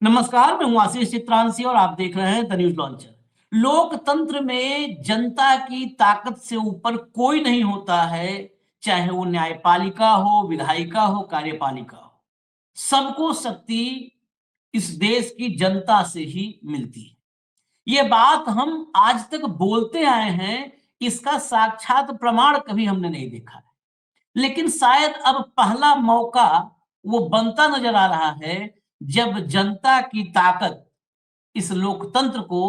नमस्कार, मैं हूं आशीष चित्रांशी और आप देख रहे हैं द न्यूज लॉन्चर। लोकतंत्र में जनता की ताकत से ऊपर कोई नहीं होता है, चाहे वो न्यायपालिका हो, विधायिका हो, कार्यपालिका हो। सबको शक्ति इस देश की जनता से ही मिलती है। ये बात हम आज तक बोलते आए हैं, इसका साक्षात प्रमाण कभी हमने नहीं देखा है। लेकिन शायद अब पहला मौका वो बनता नजर आ रहा है, जब जनता की ताकत इस लोकतंत्र को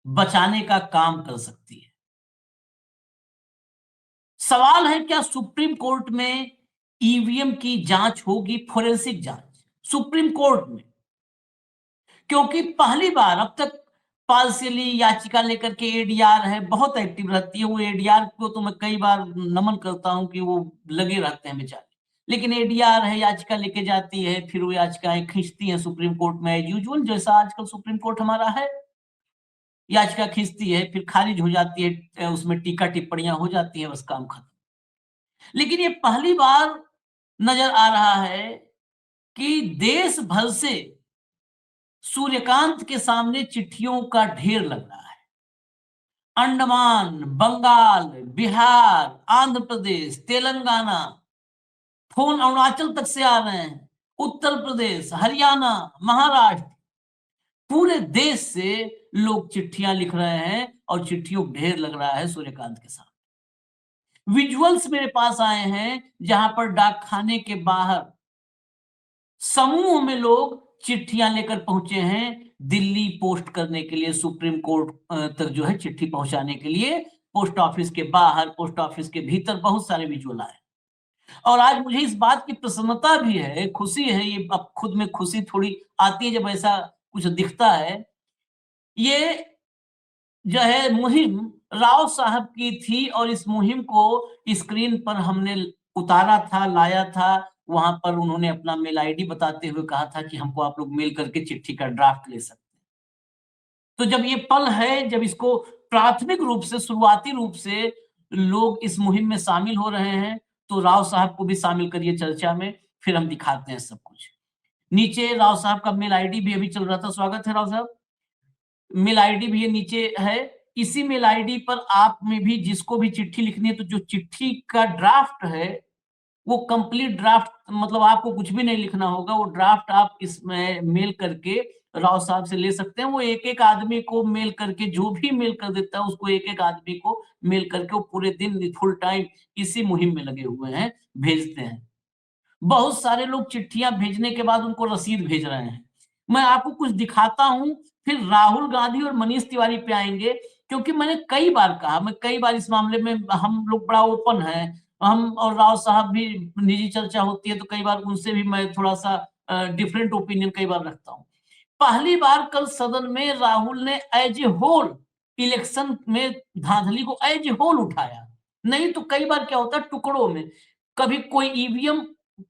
बचाने का काम कर सकती है। सवाल है, क्या सुप्रीम कोर्ट में ईवीएम की जांच होगी, फोरेंसिक जांच सुप्रीम कोर्ट में? क्योंकि पहली बार अब तक पार्शियली याचिका लेकर के एडीआर है, बहुत एक्टिव रहती है वो। एडीआर को तो मैं कई बार नमन करता हूं कि वो लगे रहते हैं बेचारे। लेकिन एडीआर है, याचिका लेके जाती है, फिर वो याचिकाएं खींचती हैं सुप्रीम कोर्ट में, एज यूजुअल जैसा आजकल सुप्रीम कोर्ट हमारा है। याचिका खींचती है, फिर खारिज हो जाती है, उसमें टीका टिप्पणियां हो जाती है, बस काम खत्म। लेकिन ये पहली बार नजर आ रहा है कि देश भर से सूर्यकांत के सामने चिट्ठियों का ढेर लग रहा है। अंडमान, बंगाल, बिहार, आंध्र प्रदेश, तेलंगाना, फोन अरुणाचल तक से आ रहे हैं, उत्तर प्रदेश, हरियाणा, महाराष्ट्र, पूरे देश से लोग चिट्ठियां लिख रहे हैं और चिट्ठियों ढेर लग रहा है सूर्यकांत के सामने। विजुअल्स मेरे पास आए हैं जहां पर डाकखाने के बाहर समूह में लोग चिट्ठियां लेकर पहुंचे हैं, दिल्ली पोस्ट करने के लिए, सुप्रीम कोर्ट तक जो है चिट्ठी पहुंचाने के लिए। पोस्ट ऑफिस के बाहर, पोस्ट ऑफिस के भीतर बहुत सारे विजुअल आए। और आज मुझे इस बात की प्रसन्नता भी है, खुशी है, ये अब खुद में खुशी थोड़ी आती है जब ऐसा कुछ दिखता है। ये जो है मुहिम राव साहब की थी और इस मुहिम को स्क्रीन पर हमने उतारा था, लाया था। वहां पर उन्होंने अपना मेल आईडी बताते हुए कहा था कि हमको आप लोग मेल करके चिट्ठी का ड्राफ्ट ले सकते हैं। तो जब ये पल है, जब इसको प्राथमिक रूप से, शुरुआती रूप से लोग इस मुहिम में शामिल हो रहे हैं, तो राव साहब को भी शामिल करिए चर्चा में, फिर हम दिखाते हैं सब कुछ। नीचे राव साहब का मेल आईडी भी अभी चल रहा था। स्वागत है राव साहब। मेल आईडी भी ये नीचे है। इसी मेल आईडी पर आप में भी जिसको भी चिट्ठी लिखनी है, तो जो चिट्ठी का ड्राफ्ट है वो कंप्लीट ड्राफ्ट, मतलब आपको कुछ भी नहीं लिखना होगा, वो ड्राफ्ट आप इसमें मेल करके राव साहब से ले सकते हैं। वो एक एक आदमी को मेल करके, जो भी मेल कर देता है उसको एक एक आदमी को मेल करके, वो पूरे दिन फुल टाइम इसी मुहिम में लगे हुए हैं, भेजते हैं। बहुत सारे लोग चिट्ठियां भेजने के बाद उनको रसीद भेज रहे हैं। मैं आपको कुछ दिखाता हूं, फिर राहुल गांधी और मनीष तिवारी पे आएंगे। क्योंकि मैंने कई बार कहा, मैं कई बार इस मामले में, हम लोग बड़ा ओपन है, हम और राव साहब भी, निजी चर्चा होती है तो कई बार उनसे भी मैं थोड़ा सा डिफरेंट ओपिनियन कई बार रखता हूं। पहली बार कल सदन में राहुल ने एज ए होल इलेक्शन में धांधली को एज ए होल उठाया। नहीं तो कई बार क्या होता है, टुकड़ों में, कभी कोई ईवीएम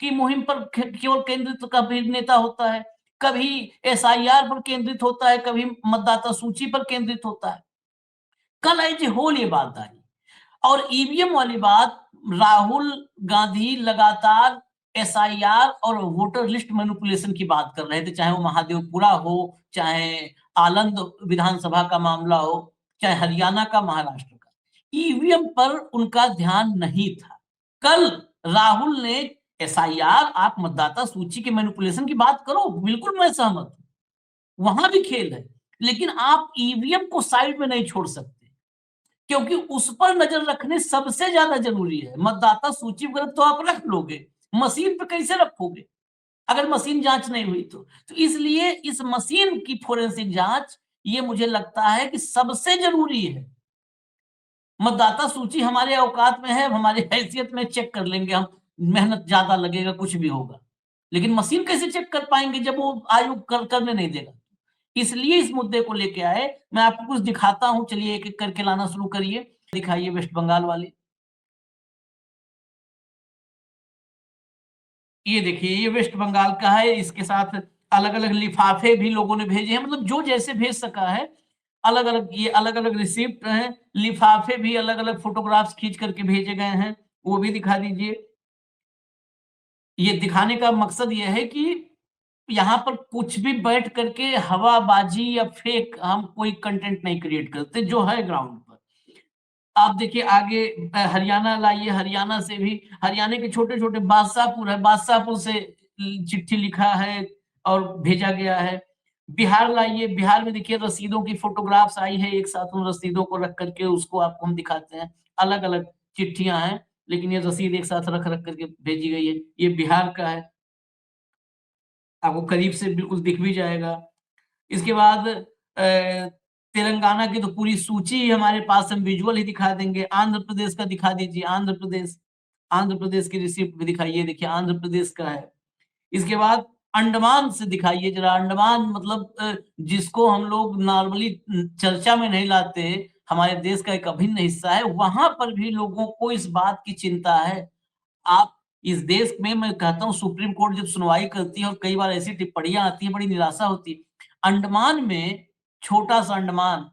की मुहिम पर केवल केंद्रित कभी नेता होता है, कभी एसआईआर पर केंद्रित होता है, कभी मतदाता सूची पर केंद्रित होता है। कल एज ए होल ये बात आई। और ईवीएम वाली बात, राहुल गांधी लगातार एसआईआर और वोटर लिस्ट मैनिपुलेशन की बात कर रहे थे, चाहे वो महादेवपुरा हो, चाहे आलंद विधानसभा का मामला हो, चाहे हरियाणा का, महाराष्ट्र का। ईवीएम पर उनका ध्यान नहीं था। कल राहुल ने एसआईआर, आप मतदाता सूची के मैनिपुलेशन की बात करो, बिल्कुल मैं सहमत हूं, वहां भी खेल है। लेकिन आप ईवीएम को साइड में नहीं छोड़ सकते, क्योंकि उस पर नजर रखने सबसे ज्यादा जरूरी है। मतदाता सूची वगैरह तो आप रख लोगे, मशीन पे कैसे रखोगे अगर मशीन जांच नहीं हुई तो इसलिए इस मशीन की फोरेंसिक जांच, ये मुझे लगता है कि सबसे जरूरी है। मतदाता सूची हमारे औकात में है, हमारी हैसियत में चेक कर लेंगे हम, मेहनत ज्यादा लगेगा, कुछ भी होगा। लेकिन मशीन कैसे चेक कर पाएंगे जब वो आयोग करने नहीं देगा? इसलिए इस मुद्दे को लेके आए। मैं आपको कुछ दिखाता हूं, चलिए एक एक करके लाना शुरू करिए। दिखाइए वेस्ट बंगाल वाली। ये देखिए, ये वेस्ट बंगाल का है। इसके साथ अलग अलग लिफाफे भी लोगों ने भेजे हैं, मतलब जो जैसे भेज सका है। अलग अलग, ये अलग अलग रिसिप्ट हैं, लिफाफे भी अलग अलग फोटोग्राफ्स खींच करके भेजे गए हैं, वो भी दिखा दीजिए। ये दिखाने का मकसद ये है कि यहाँ पर कुछ भी बैठ करके हवाबाजी या फेक हम कोई कंटेंट नहीं क्रिएट करते, जो है ग्राउंड पर। आप देखिए आगे हरियाणा लाइए, हरियाणा से भी हरियाणा के छोटे-छोटे बादशाहपुर है, बादशाहपुर से चिट्ठी लिखा है और भेजा गया है। बिहार लाइए, बिहार में देखिए रसीदों की फ़ोटोग्राफ्स आई है, एक साथ उन रसीदों को रख कर के उसको आपको हम दिखाते हैं। अलग-अलग चिट्ठियाँ हैं, लेकिन ये रसीद एक साथ रख-रख करके भेजी गई है। ये बिहार का है, आपको करीब से बिल्कुल दिख भी जाएगा। इसके बाद तेलंगाना की तो पूरी सूची ही हमारे पास हम विजुअल ही दिखा देंगे। आंध्र प्रदेश का दिखा दीजिए, आंध्र प्रदेश की रिसिप्ट भी दिखाइए, देखिए आंध्र प्रदेश का है। इसके बाद अंडमान से दिखाइए जरा, अंडमान मतलब जिसको हम लोग नॉर्मली चर्चा में नहीं लाते, हमारे देश का एक अभिन्न हिस्सा है, वहाँ पर भी लोगों को इस बात की चिंता है। आप इस देश में मैं कहता हूँ सुप्रीम कोर्ट जब सुनवाई करती है और कई बार ऐसी टिप्पणियाँ आती हैं, बड़ी निराशा होती है। अंडमान में छोटा-सा अंडमान,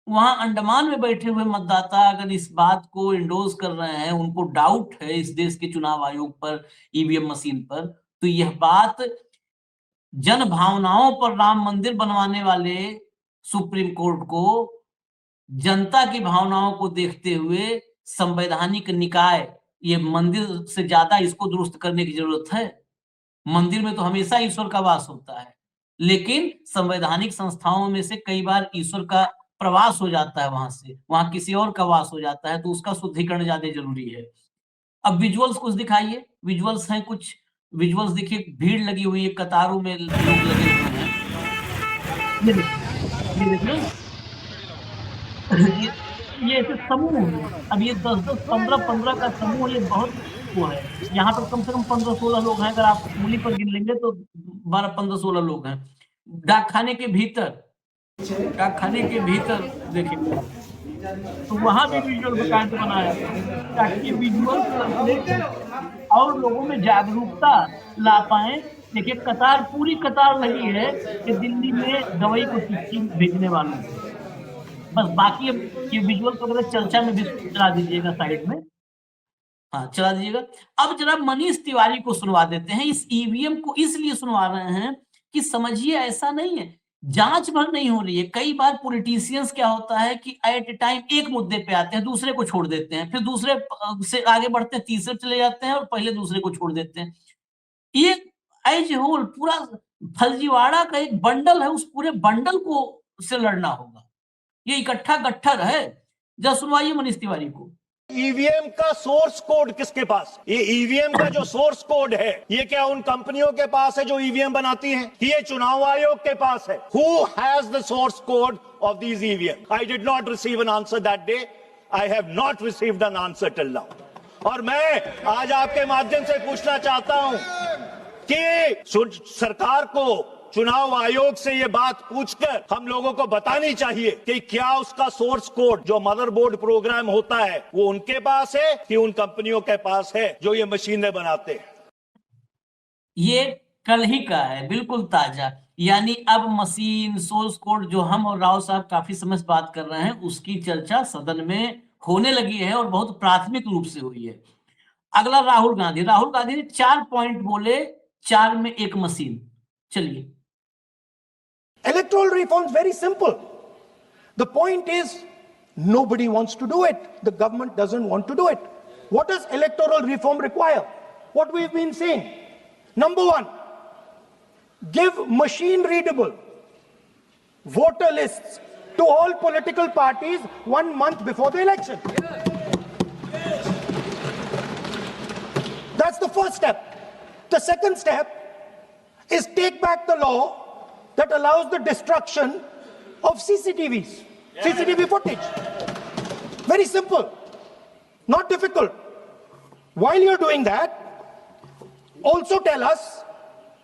वहाँ अंडमान में बैठे हुए मतदाता अगर इस बात को एंडोर्स कर रहे हैं, उनको डाउट है इस देश के चुनाव आयोग पर, ईवीएम मशीन पर, तो यह बात जन भावनाओं पर राम मंदिर बनवाने वाले सुप्रीम कोर्ट को जनता की भावनाओं को देखते हुए संवैधानिक निकाय, ये मंदिर से ज़्यादा इसको दुरुस्त करने की ज़रूरत है। मंदिर में तो हमेशा ईश्वर का वास होता है, लेकिन संवैधानिक संस्थाओं में से कई बार ईश्वर का प्रवास हो जाता है वहाँ से, वहाँ किसी और का वास हो जाता है, तो उसका शुद्धिकरण ज़्यादा ज़रूरी है। अब विजुअल्स कुछ दिखाइए, विजुअल्स हैं कुछ, विजुअल्स देखिए भीड़ लगी हुई है, कतारों में लोग लगे हुए हैं। ये देखिए, ये ये ऐसे समूह हैं। अब ये 10-10, 15-15 का समूह ये बहुत वो है। यहाँ पर कम से कम 15-16 लोग हैं, अगर आप उँगली पर गिन लेंगे तो 12-15-16 लोग हैं। डाकखाने के भीतर डाकखाने के भीतर देखिए, तो वहाँ भी विजुअल बाकायदे बनाया गया है, ताकि विजुअल सर्कुलेट और लोगों में जागरूकता ला पाएँ। देखिए कतार पूरी कतार लगी है कि दिल्ली में गवई को चिट्ठी भेजने वालों की। बस बाकी अब ये विजुअल को अगर चर्चा में भी चला दीजिएगा साइड में। हाँ, चला दीजिएगा। अब जरा मनीष तिवारी को सुनवा देते हैं। इस ईवीएम को इसलिए सुनवा रहे हैं कि समझिए ऐसा नहीं है, जाँच भर नहीं हो रही है। कई बार पॉलिटिशियंस क्या होता है कि एट अ टाइम एक मुद्दे पे आते हैं, दूसरे को छोड़ देते हैं, फिर दूसरे से आगे बढ़ते हैं, तीसरे चले जाते हैं और पहले दूसरे को छोड़ देते हैं। ये एज़ ए होल पूरा फर्जीवाड़ा का एक बंडल है, उस पूरे बंडल को से लड़ना होगा। ये इकट्ठा गट्ठर है। जरा सुनवाइए मनीष तिवारी को। ईवीएम का सोर्स कोड किसके पास? ये ईवीएम का जो सोर्स कोड है, ये क्या उन कंपनियों के पास है जो ईवीएम बनाती हैं? कि ये चुनाव आयोग के पास है? Who has the source code of these EVM? I did not receive an answer that day. I have not received an answer till now. और मैं आज आपके माध्यम से पूछना चाहता हूं कि सरकार को चुनाव आयोग से ये बात पूछकर हम लोगों को बतानी चाहिए कि क्या उसका सोर्स कोड जो मदरबोर्ड प्रोग्राम होता है वो उनके पास है कि उन कंपनियों के पास है जो ये मशीनें बनाते हैं। ये कल ही का है, बिल्कुल ताजा। यानी अब मशीन सोर्स कोड जो हम और राव साहब काफी समय से बात कर रहे हैं, उसकी चर्चा सदन में होने लगी है और बहुत प्राथमिक रूप से हुई है। अगला राहुल गांधी ने 4 पॉइंट बोले, 4 में एक मशीन। चलिए। Electoral reform is very simple. The point is, nobody wants to do it. The government doesn't want to do it. What does electoral reform require? What we've been saying. Number one, give machine-readable voter lists to all political parties 1 month before the election. That's the first step. The second step is take back the law that allows the destruction of CCTVs, CCTV footage. Very simple, not difficult. While you're doing that, also tell us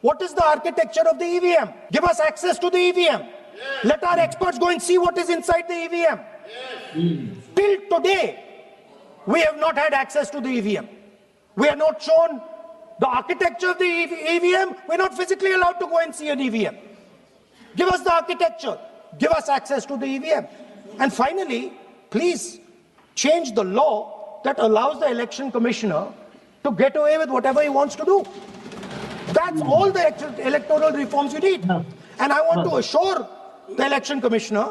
what is the architecture of the EVM. Give us access to the EVM. Let our experts go and see what is inside the EVM. Till today, we have not had access to the EVM. We are not shown the architecture of the EVM. We're not physically allowed to go and see an EVM. Give us the architecture. Give us access to the EVM. And finally, please change the law that allows the election commissioner to get away with whatever he wants to do. That's all the electoral reforms you need. And I want to assure the election commissioner.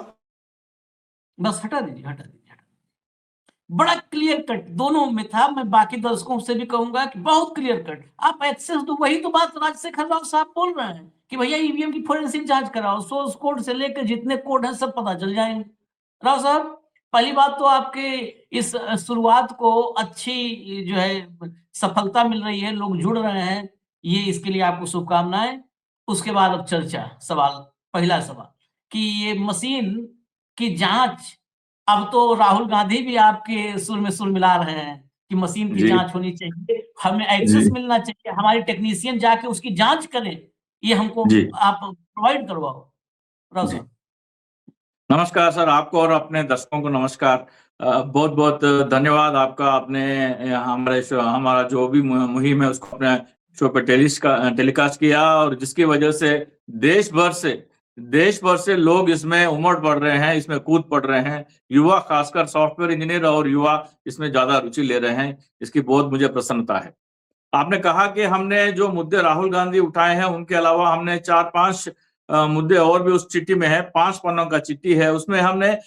बस हटा दीजिए, हटा दीजिए, हटा दीजिए। बड़ा clear cut दोनों में था। मैं बाकी दर्शकों से भी कहूंगा कि बहुत क्लियर कट, आप एक्सेस दो। वही तो बात राजशेखर राव साहब बोल रहे हैं कि भैया ईवीएम की फोरेंसिक जांच कराओ, सोर्स कोड से लेकर जितने कोड हैं सब पता चल जाएंगे। राव साहब, पहली बात तो आपके इस शुरुआत को अच्छी जो है सफलता मिल रही है, लोग जुड़ रहे हैं, ये इसके लिए आपको शुभकामनाएं। उसके बाद अब चर्चा, सवाल, पहला सवाल कि ये मशीन की जांच, अब तो राहुल गांधी भी आपके सुर में सुर मिला रहे हैं कि मशीन की जी। जांच होनी चाहिए, हमें एक्सेस जी। मिलना चाहिए, हमारी टेक्नीशियन जाके उसकी जांच करें, ये हमको जी। आप प्रोवाइड करवाओ। राव जी। साहब, नमस्कार सर, आपको और अपने दर्शकों को नमस्कार। बहुत बहुत धन्यवाद आपका। आपने हमारा जो भी मुहिम है उसको अपने शो पे टेलीकास्ट किया, और जिसकी वजह से देश भर से लोग इसमें उमड़ पड़ रहे हैं, इसमें कूद पड़ रहे हैं। युवा, खासकर सॉफ्टवेयर इंजीनियर और युवा इसमें ज्यादा रुचि ले रहे हैं। इसकी बहुत मुझे प्रसन्नता है। आपने कहा कि हमने जो मुद्दे राहुल गांधी उठाए हैं उनके अलावा हमने 4-5 मुद्दे और भी उस चिट्ठी में है। 5 पन्नों का चिट्ठी है। उसमें हमने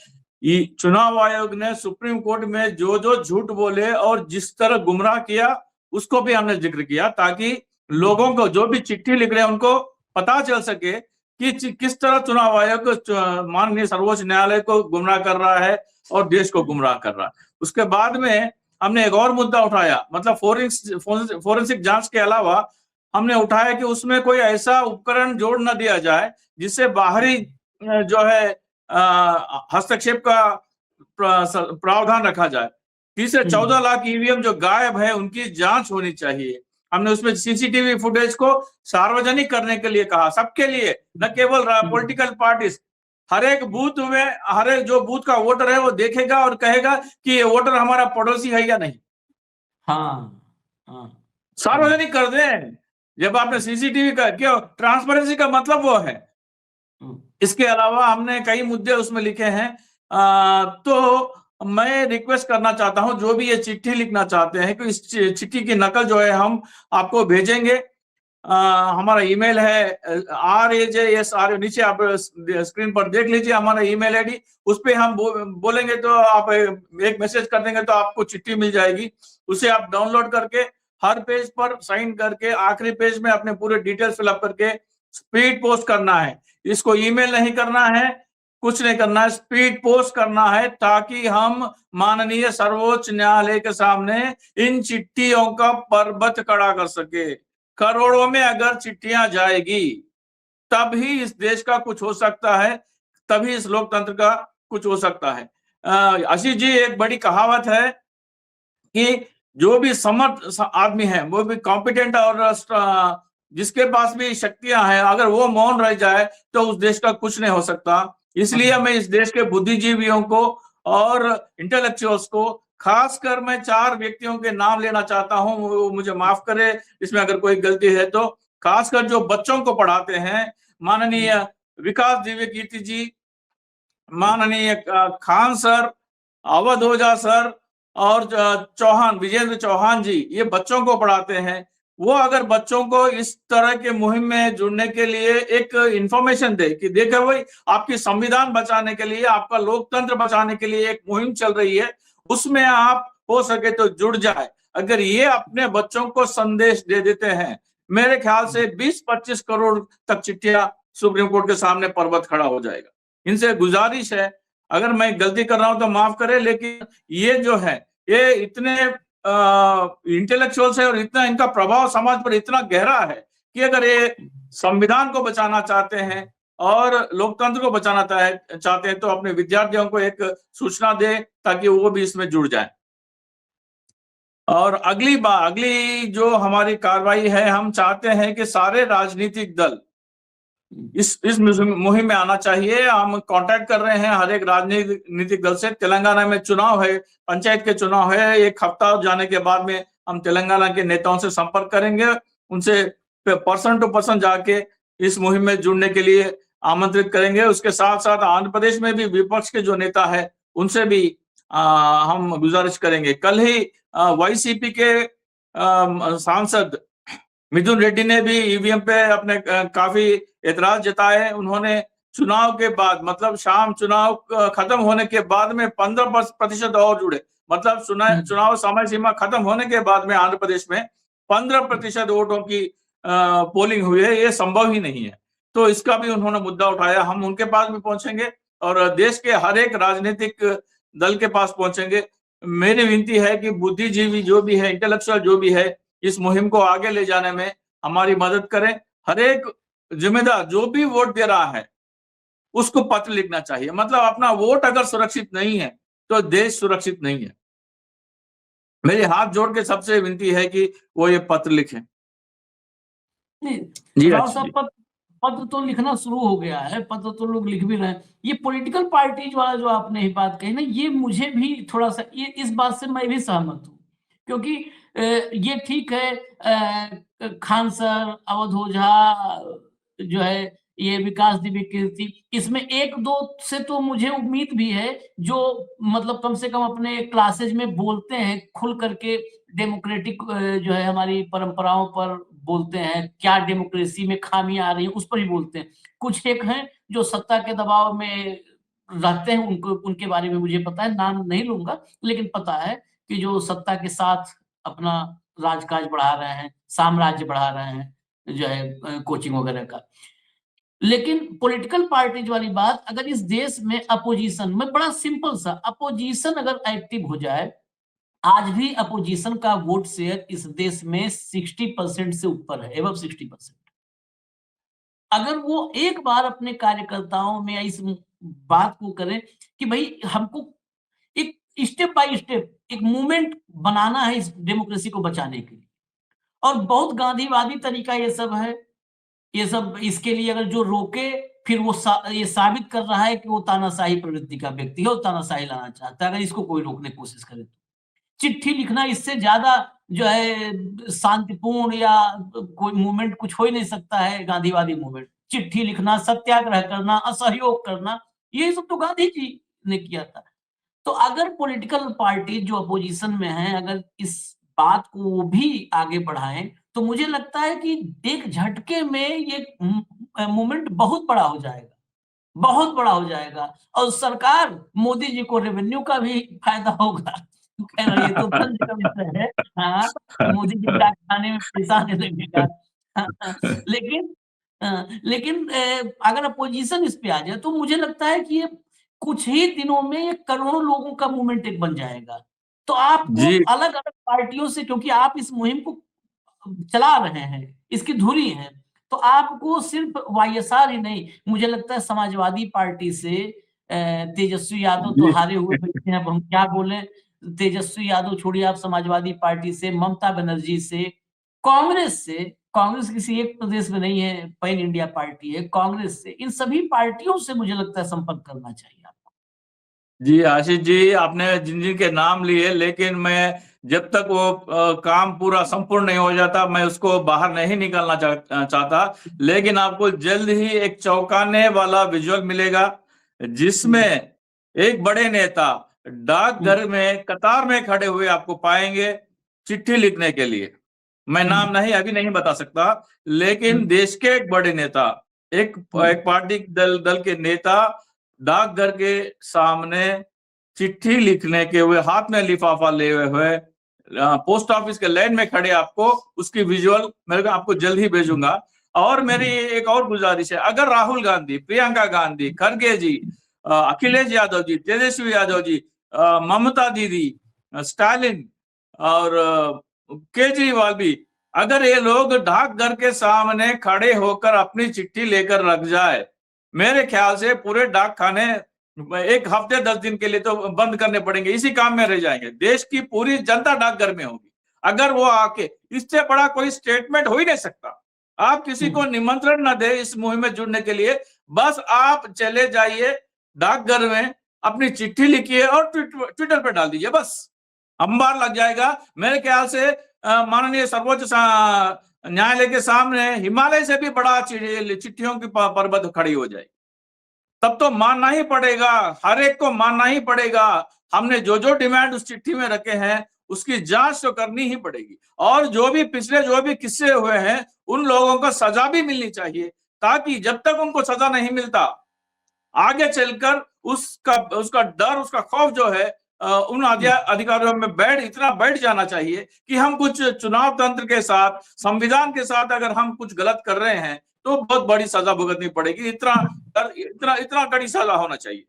चुनाव आयोग ने सुप्रीम कोर्ट में जो जो झूठ बोले और जिस तरह गुमराह किया उसको भी हमने जिक्र किया, ताकि लोगों को जो भी चिट्ठी लिख रहे हैं उनको पता चल सके कि किस तरह चुनाव आयोग माननीय सर्वोच्च न्यायालय को गुमराह कर रहा है और देश को गुमराह कर रहा है। उसके बाद में हमने एक और मुद्दा उठाया, मतलब फोरेंसिक जांच के अलावा हमने उठाया कि उसमें कोई ऐसा उपकरण जोड़ न दिया जाए जिससे बाहरी जो है हस्तक्षेप का प्रावधान रखा जाए। तीसरे 14 लाख ईवीएम जो गायब है उनकी जांच होनी चाहिए। हमने उसमें सीसीटीवी फुटेज को सार्वजनिक करने के लिए कहा, सबके लिए, न केवल पॉलिटिकल पार्टीज। हर एक बूथ में हर एक जो बूथ का वोटर है वो देखेगा और कहेगा कि ये वोटर हमारा पड़ोसी है या नहीं। हाँ, सार्वजनिक कर दें। जब आपने सीसीटीवी का, क्यों, ट्रांसपेरेंसी का मतलब वो है। इसके अलावा हमने कई मुद्दे उसमें लिखे हैं। तो मैं रिक्वेस्ट करना चाहता हूं, जो भी ये चिट्ठी लिखना चाहते हैं, कि इस चिट्ठी की नकल जो है हम आपको भेजेंगे। हमारा ईमेल है RAJSR, नीचे आप स्क्रीन पर देख लीजिए हमारा ईमेल आईडी। उस पे हम बोलेंगे तो आप एक मैसेज कर देंगे तो आपको चिट्ठी मिल जाएगी। उसे आप डाउनलोड करके हर पेज पर साइन करके आखिरी पेज में अपने पूरे डिटेल्स फिलअप करके स्पीड पोस्ट करना है। इसको ईमेल नहीं करना है, कुछ नहीं करना है, स्पीड पोस्ट करना है, ताकि हम माननीय सर्वोच्च न्यायालय के सामने इन चिट्ठियों का पर्वत खड़ा कर सके। करोड़ों में अगर चिट्ठियां जाएगी तभी इस देश का कुछ हो सकता है, तभी इस लोकतंत्र का कुछ हो सकता है। आशीष जी, एक बड़ी कहावत है कि जो भी समर्थ आदमी है, वो भी कॉम्पिटेंट और जिसके पास भी शक्तियां हैं, अगर वो मौन रह जाए तो उस देश का कुछ नहीं हो सकता। इसलिए मैं इस देश के बुद्धिजीवियों को और इंटेलेक्चुअल्स को, खासकर मैं 4 व्यक्तियों के नाम लेना चाहता हूं, वो मुझे माफ करे इसमें अगर कोई गलती है तो। खासकर जो बच्चों को पढ़ाते हैं, माननीय विकास दिव्य कीर्ति जी, माननीय खान सर, अवध ओझा सर और चौहान, विजेंद्र चौहान जी, ये बच्चों को पढ़ाते हैं। वो अगर बच्चों को इस तरह के मुहिम में जुड़ने के लिए एक इंफॉर्मेशन दे कि देखो भाई, आपकी संविधान बचाने के लिए, आपका लोकतंत्र बचाने के लिए एक मुहिम चल रही है, उसमें आप हो सके तो जुड़ जाए। अगर ये अपने बच्चों को संदेश दे देते हैं, मेरे ख्याल से 20-25 करोड़ तक चिट्ठियां सुप्रीम कोर्ट के सामने पर्वत खड़ा हो जाएगा। इनसे गुजारिश है, अगर मैं गलती कर रहा हूं तो माफ करें, लेकिन ये जो है, ये इतने इंटेलेक्चुअल्स है और इतना इनका प्रभाव समाज पर इतना गहरा है कि अगर ये संविधान को बचाना चाहते हैं और लोकतंत्र को बचाना चाहते हैं तो अपने विद्यार्थियों को एक सूचना दे, ताकि वो भी इसमें जुड़ जाए। और अगली जो हमारी कार्रवाई है, हम चाहते हैं कि सारे राजनीतिक दल इस मुहिम में आना चाहिए। हम कांटेक्ट कर रहे हैं हर एक राजनीतिक दल से। तेलंगाना में चुनाव है, पंचायत के चुनाव है, 1 हफ्ता जाने के बाद में हम तेलंगाना के नेताओं से संपर्क करेंगे, उनसे पर्सन टू पर्सन जाके इस मुहिम में जुड़ने के लिए आमंत्रित करेंगे। उसके साथ साथ आंध्र प्रदेश में भी विपक्ष के जो नेता है उनसे भी हम गुजारिश करेंगे। कल ही YCP के सांसद मिथुन रेड्डी ने भी ईवीएम पे अपने काफी एतराज जताए। उन्होंने चुनाव के बाद, मतलब शाम चुनाव खत्म होने के बाद में 15% और जुड़े, मतलब चुनाव समय सीमा खत्म होने के बाद में आंध्र प्रदेश में 15% वोटों की पोलिंग हुई है। ये संभव ही नहीं है। तो इसका भी उन्होंने मुद्दा उठाया। हम उनके पास भी पहुंचेंगे और देश के हर एक राजनीतिक दल के पास पहुंचेंगे। मेरी विनती है कि बुद्धिजीवी जो भी है, इंटेलेक्चुअल जो भी है, इस मुहिम को आगे ले जाने में हमारी मदद करें। हर एक जिम्मेदार जो भी वोट दे रहा है उसको पत्र लिखना चाहिए। मतलब अपना वोट अगर सुरक्षित नहीं है तो देश सुरक्षित नहीं है। मेरी हाथ जोड़ के सबसे विनती है कि वो ये पत्र लिखें। नहीं, जी राव अच्छा साहब, जी। पत्र तो लिखना शुरू हो गया है, पत्र तो लोग लिख भी रहे हैं। ये पॉलिटिकल पार्टीज वाला जो आपने ही बात कही ना, ये मुझे भी थोड़ा सा, ये इस बात से मैं भी सहमत हूँ। क्योंकि ये ठीक है, खान सर, अवध ओझा जो है, ये विकास दिव्य कीर्ति, इसमें एक दो से तो मुझे उम्मीद भी है जो मतलब कम से कम अपने क्लासेज में बोलते हैं खुल करके, डेमोक्रेटिक जो है हमारी परंपराओं पर बोलते हैं, क्या डेमोक्रेसी में खामियां आ रही हैं उस पर ही बोलते हैं। कुछ एक हैं जो सत्ता के दबाव में रहते हैं, उनको उनके बारे में मुझे पता है, नाम नहीं लूंगा, लेकिन पता है कि जो सत्ता के साथ अपना राजकाज बढ़ा रहे हैं, साम्राज्य बढ़ा रहे हैं, जो है कोचिंग वगैरह का। लेकिन पॉलिटिकल पार्टीज वाली बात, अगर इस देश में अपोजिशन में, बड़ा सिंपल सा, अपोजिशन अगर एक्टिव हो जाए, आज भी अपोजिशन का वोट शेयर इस देश में 60% से ऊपर है, एबव 60%। अगर वो एक बार अपने कार्यकर्ताओं में इस बात को करें कि भाई हमको एक स्टेप बाय स्टेप एक मूवमेंट बनाना है इस डेमोक्रेसी को बचाने के लिए, और बहुत गांधीवादी तरीका ये सब है, ये सब इसके लिए अगर जो रोके, फिर वो ये साबित कर रहा है कि वो तानाशाही प्रवृत्ति का व्यक्ति है और तानाशाही लाना चाहता है, अगर इसको कोई रोकने की कोशिश करे तो। चिट्ठी लिखना इससे ज्यादा जो है शांतिपूर्ण या कोई मूवमेंट कुछ हो ही नहीं सकता है, गांधीवादी मूवमेंट। चिट्ठी लिखना, सत्याग्रह करना, असहयोग करना, ये सब तो गांधी जी ने किया था। तो अगर पॉलिटिकल पार्टी जो अपोजिशन में है, अगर इस बात को भी आगे बढ़ाएं, तो मुझे लगता है कि एक झटके में ये मूवमेंट बहुत बड़ा हो जाएगा, बहुत बड़ा हो जाएगा, और सरकार, मोदी जी को रेवेन्यू का भी फायदा होगा। खैर ये तो तंज का विषय है, हाँ, मोदी जी डाक खाने में पैसा आने लगेगा। लेकिन अगर अपोजिशन इस पे आ जाए, तो मुझे लगता है कि ये कुछ ही दिनों में ये करोड़ों लोगों का मूवमेंट एक बन जाएगा। तो आपको जी अलग-अलग पार्टियों से, क्योंकि आप इस मुहिम को चला रहे हैं, इसकी धुरी हैं, तो आपको सिर्फ वाईएसआर ही नहीं, मुझे लगता है समाजवादी पार्टी से तेजस्वी यादव तो जी हारे हुए बैठे हैं, अब हम क्या बोलें। तेजस्वी यादव छोड़िए, आप समाजवादी पार्टी से, ममता बनर्जी से, कांग्रेस से, कांग्रेस किसी एक प्रदेश में नहीं है, पैन इंडिया पार्टी है, कांग्रेस से, इन सभी पार्टियों से मुझे लगता है संपर्क करना चाहिए आपको। जी आशीष जी, आपने जिन जिन के नाम लिए, लेकिन मैं जब तक वो काम पूरा संपूर्ण नहीं हो जाता, मैं उसको बाहर नहीं निकालना चाहता। लेकिन आपको जल्द ही एक चौंकाने वाला विजुअल मिलेगा, जिसमें एक बड़े नेता डाकघर में कतार में खड़े हुए आपको पाएंगे चिट्ठी लिखने के लिए। मैं नाम नहीं अभी नहीं बता सकता, लेकिन देश के एक बड़े नेता, एक पार्टी दल के नेता डाकघर के सामने चिट्ठी लिखने के हुए, हाथ में लिफाफा लिए हुए, पोस्ट ऑफिस के लाइन में खड़े, आपको उसकी विजुअल मैं आपको जल्द ही भेजूंगा। और मेरी एक और गुजारिश है, अगर राहुल गांधी, प्रियंका गांधी, खड़गे जी, अखिलेश यादव जी, तेजस्वी यादव जी, ममता दीदी, स्टालिन और केजरीवाल भी, अगर ये लोग डाकघर के सामने खड़े होकर अपनी चिट्ठी लेकर रख जाए, मेरे ख्याल से पूरे डाक खाने एक हफ्ते 10 दिन के लिए तो बंद करने पड़ेंगे, इसी काम में रह जाएंगे। देश की पूरी जनता डाकघर में होगी अगर वो आके, इससे बड़ा कोई स्टेटमेंट हो ही नहीं सकता। आप किसी को निमंत्रण न दे इस मुहिम में जुड़ने के लिए, बस आप चले जाइए डाकघर में, अपनी चिट्ठी लिखिए और ट्विटर पे डाल दीजिए, बस अंबार लग जाएगा। मेरे ख्याल से माननीय सर्वोच्च न्यायालय के सामने हिमालय से भी बड़ा चिट्ठियों की पर्वत खड़ी हो जाएगी। तब तो मानना ही पड़ेगा, हर एक को मानना ही पड़ेगा। हमने जो जो डिमांड उस चिट्ठी में रखे हैं उसकी जांच तो करनी ही पड़ेगी। और जो भी पिछले जो भी किस्से हुए हैं उन लोगों को सजा भी मिलनी चाहिए, ताकि जब तक उनको सजा नहीं मिलता आगे चलकर उसका डर, उसका खौफ जो है उन अधिकारियों में इतना बैठ जाना चाहिए कि हम कुछ चुनाव तंत्र के साथ, संविधान के साथ अगर हम कुछ गलत कर रहे हैं तो बहुत बड़ी सजा भुगतनी पड़ेगी। इतना कड़ी सजा होना चाहिए।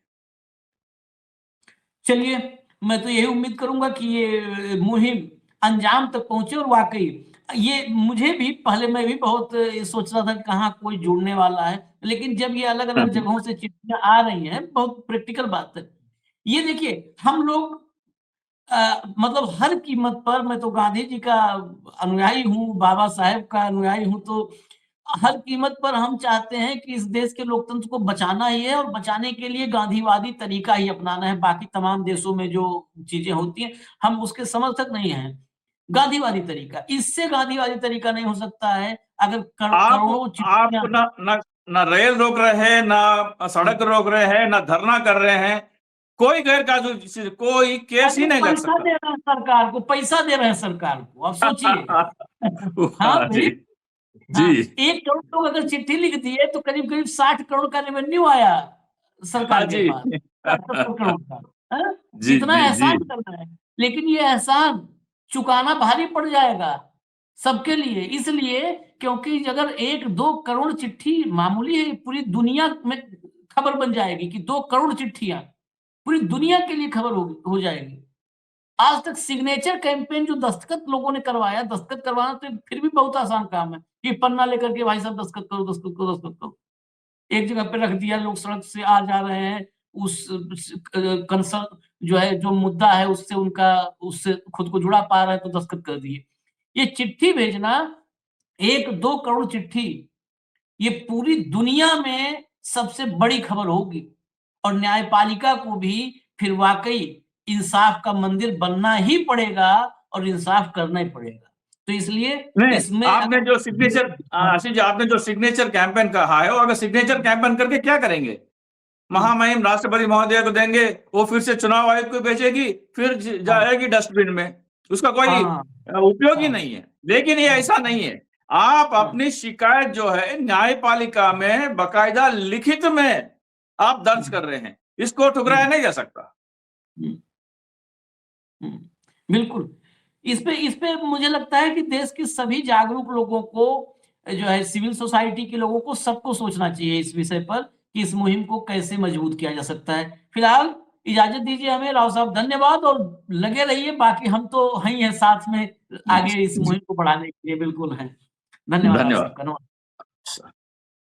चलिए, मैं तो यही उम्मीद करूंगा कि ये मुहिम अंजाम तक पहुंचे और वाकई ये मुझे भी पहले मैं भी बहुत सोच रहा था कि कहाँ कोई जुड़ने वाला है, लेकिन जब ये अलग अलग जगहों से चिट्ठियां आ रही हैं, बहुत प्रैक्टिकल बात है। ये देखिए, हम लोग मतलब हर कीमत पर, मैं तो गांधी जी का अनुयायी हूँ, बाबा साहेब का अनुयायी हूँ, तो हर कीमत पर हम चाहते हैं कि इस देश के लोकतंत्र को बचाना ही है और बचाने के लिए गांधीवादी तरीका ही अपनाना है। बाकी तमाम देशों में जो चीजें होती हैं हम उसके समर्थक नहीं हैं। गांधीवादी तरीका, इससे गांधीवादी तरीका नहीं हो सकता है अगर करोड़ों आप चिट्ठियां ना रेल रोक रहे हैं, ना सड़क रोक रहे हैं, ना धरना कर रहे हैं, कोई गैर कानूनी कोई केस ही नहीं लग पैसा सकता। दे रहे हैं सरकार को, पैसा दे रहे हैं सरकार को, अब सोचिए। हाँ जी भाई, हाँ, जी 1 करोड़ लोग अगर चिट्ठी लिख दिए तो करीब करीब 60 करोड़ का रेवेन्यू आया सरकार के जी पास, 70 करोड़ का। हाँ? जी इतना जी जी एहसान करना है, लेकिन ये एहसान चुकाना भारी पड़ जाएगा सबके लिए, इसलिए क्योंकि अगर 1-2 करोड़ चिट्ठी मामूली है, पूरी दुनिया में खबर बन जाएगी कि 2 करोड़ चिट्ठियां पूरी दुनिया के लिए खबर हो जाएगी। आज तक सिग्नेचर कैंपेन जो दस्तखत लोगों ने करवाया, दस्तखत करवाना तो फिर भी बहुत आसान काम है, ये पन्ना लेकर के भाई साहब दस्तखत करो, दस्तखत करो, दस्तखत करो। एक जगह पे रख दिया, लोग सड़क से आ जा रहे हैं, उस कंसर्न जो है, जो मुद्दा है उससे उससे खुद को जुड़ा पा रहे हैं तो दस्तखत कर दिए। ये चिट्ठी भेजना, 1-2 करोड़ चिट्ठी, ये पूरी दुनिया में सबसे बड़ी खबर होगी और न्यायपालिका को भी फिर वाकई इंसाफ का मंदिर बनना ही पड़ेगा और इंसाफ करना ही पड़ेगा। तो इसलिए नहीं, इसमें आपने जो सिग्नेचर आशीष जी, आपने जो सिग्नेचर कैंपेन कहा है, वो अगर सिग्नेचर कैंपेन करके क्या करेंगे? महामहिम राष्ट्रपति महोदय को देंगे, वो फिर से चुनाव आयोग को भेजेगी, फिर जाएगी डस्टबिन में, उसका कोई उपयोग ही नहीं है। लेकिन ये ऐसा नहीं है, आप अपनी शिकायत जो है न्यायपालिका में बाकायदा लिखित में आप दर्ज कर रहे हैं, इसको ठुकराया नहीं जा सकता। बिल्कुल, इस पे मुझे लगता है कि देश के सभी जागरूक लोगों को, जो है सिविल सोसाइटी के लोगों को, सबको सोचना चाहिए इस विषय पर कि इस मुहिम को कैसे मजबूत किया जा सकता है। फिलहाल इजाजत दीजिए हमें, राव साहब, धन्यवाद, और लगे रहिए, बाकी हम तो हैं साथ में आगे इस मुहिम को बढ़ाने के लिए, बिल्कुल हैं। धन्यवाद राव साहब का।